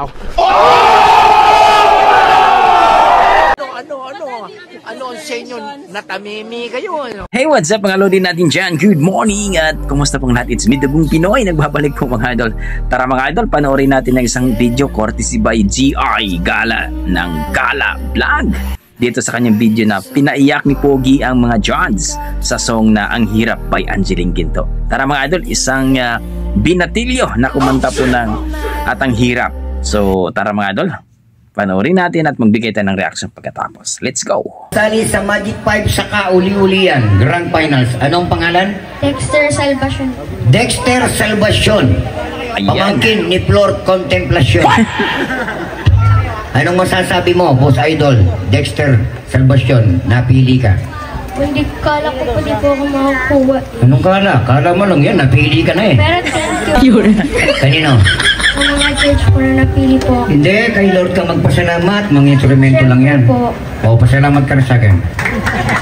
wow. Ano sa inyo? Natamimi kayo. Hey, what's up mga lodi natin dyan? Good morning at kumusta pong lahat? It's me, Dugong Pinoy. Nagbabalik po mga idol. Tara mga idol, panoorin natin ng isang video courtesy by GI Gala ng Gala Vlog. Dito sa kanyang video na pinaiyak ni Pogi ang mga Johns sa song na Ang Hirap by Angeline Ginto. Tara mga idol, isang binatilyo na kumanta po ng At Ang Hirap. So tara mga idol, panoorin natin at magbigay tayo ng reaction pagkatapos. Let's go! Sali sa Magic 5 saka uli-ulian, Grand Finals. Anong pangalan? Dexter Salvacion. Dexter Salvacion. Pamangkin ni Flor Contemplacion. Anong masasabi mo, Boss Idol? Dexter Salvacion, napili ka. Hindi kala ko pa di po ako makakuha. Anong kala? Kala mo lang yan, napili ka na eh. Pero thank you. Kanino? Ang mga church po na napili po ako. Hindi, kay Lord ka magpasalamat. Mga instrumento lang yan. Po. O, pasalamat ka na sa akin.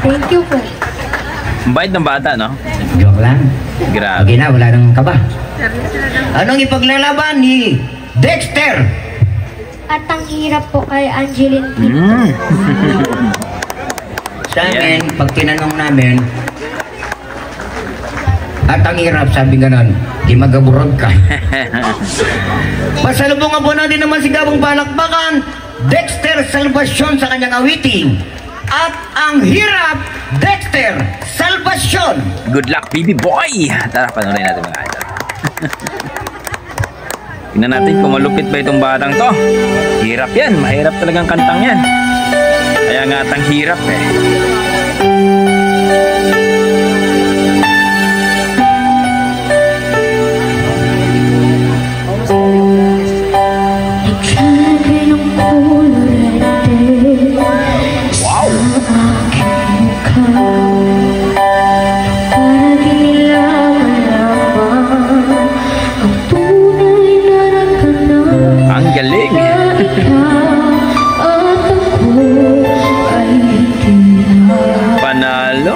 Thank you po. Bait ng bata, no? Joke lang. Grabe. Okay na, wala nang kaba. Anong ipaglalaban ni Dexter? At Ang Hirap po kay Angeline Ginto. Sa amin, pag tinanong namin, At Ang Hirap, sabi ganon, di magaburog ka. Pasalubungan po natin naman si Gabong Palakpakan, Dexter Salvacion sa kanyang awiting. At Ang Hirap, Dexter Salvacion. Good luck, baby boy! Tara, panoorin natin mga idol. Tingnan natin kung malupit ba itong batang to. Hirap yan, mahirap talagang kantang yan. Kaya nga At Ang Hirap eh. Panalo.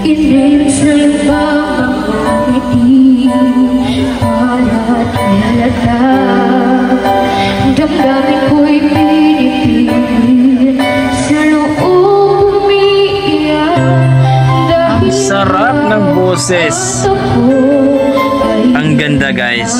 Inimis na yung pamangiti Palat halata Damdamin ko'y pinipil Sa loob umiiyak Ang sarap ng boses. Ang ganda guys.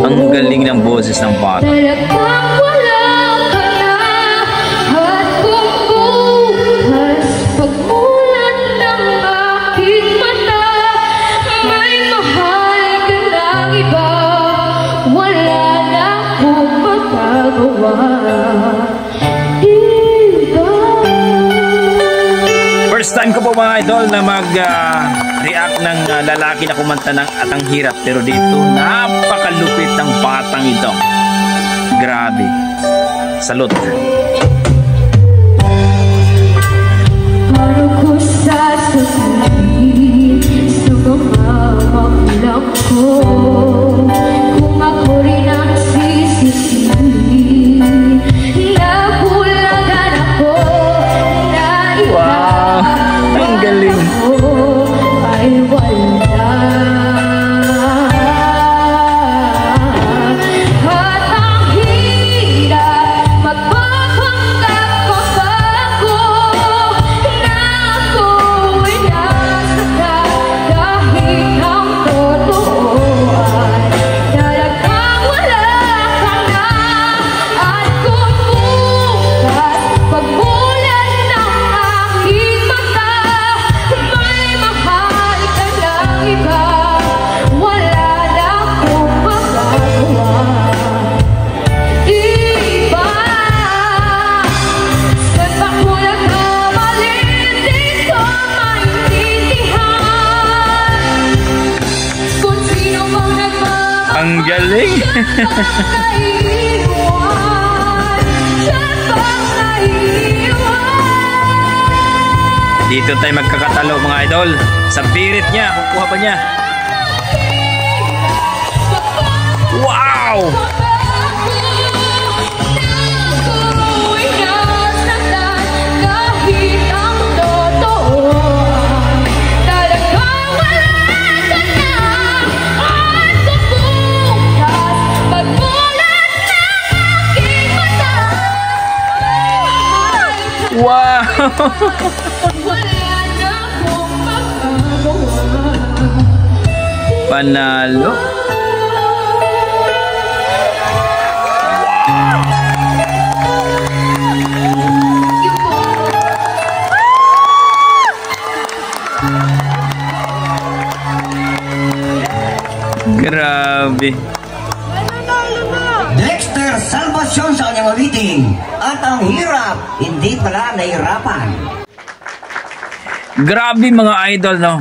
Ang galing ng boses ng bata. First time ko po mga idol na mag-react ng lalaki na kumanta ng At Ang Hirap. Pero dito, napakalupit ng batang ito. Grabe. Salute. Paano ko sasabihin sa mga magulang ko kung ako rin ang sisisihin? Nabulagan ako na Wow! Ang galing! ay wala. At ang hirap magpapanggap ko pa ako na ako'y nasaka dahil ang totoo ay talagang wala ka na. At kung bukas pagmulan ng aking mata may mahal ka ng iba, wala na akong magagawa. Diba? Saan ba ko nagkamali? Di ko maintindihan kung sino bang nagmamahal. Ang galing! Siya bang naiiwan? Dito tayo magkakatalo mga idol. Sa pirit niya, kukuha pa niya. Wow! Wow! Panalo. Grabe. Dexter Salvacion sa kanyang awiting. At ang hirap, hindi pala nahirapan. Grabe mga idol, no?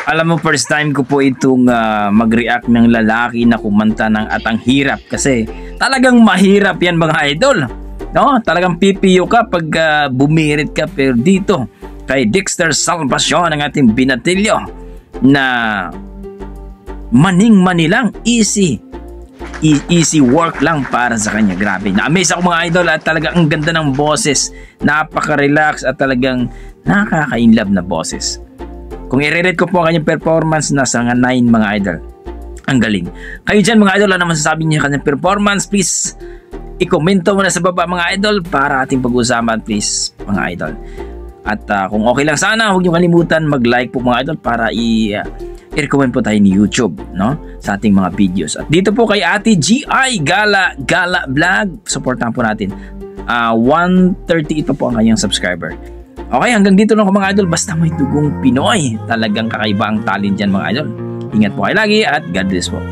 Alam mo, first time ko po itong mag-react ng lalaki na kumanta ng At ang Hirap. Kasi talagang mahirap yan mga idol. No? Talagang pipiyo ka pag bumirit ka. Pero dito, kay Dexter Salvacion, ang ating binatilyo, na maning-manilang easy work lang para sa kanya. Grabe. Na-amaze ako mga idol at talagang ang ganda ng boses. Napaka-relax at talagang nakaka-inlove na boses. Kung i-rate ko po ang kanyang performance, nasa 9 mga idol. Ang galing. Kayo dyan mga idol, ano masasabi niyo kanyang performance? Please, i-komento mo na sa baba mga idol para ating pag-usapan please mga idol. At kung okay lang sana, huwag niyo kalimutan mag-like po mga idol para i-recommend po tayo ni YouTube, no? Sa ating mga videos. At dito po kay Ate GI Gala Vlog, supportan po natin. 138 po ang kanyang subscriber. Okay, hanggang dito lang mga idol. Basta may dugong Pinoy. Talagang kakaiba ang talent dyan mga idol. Ingat po kayo lagi at God bless po.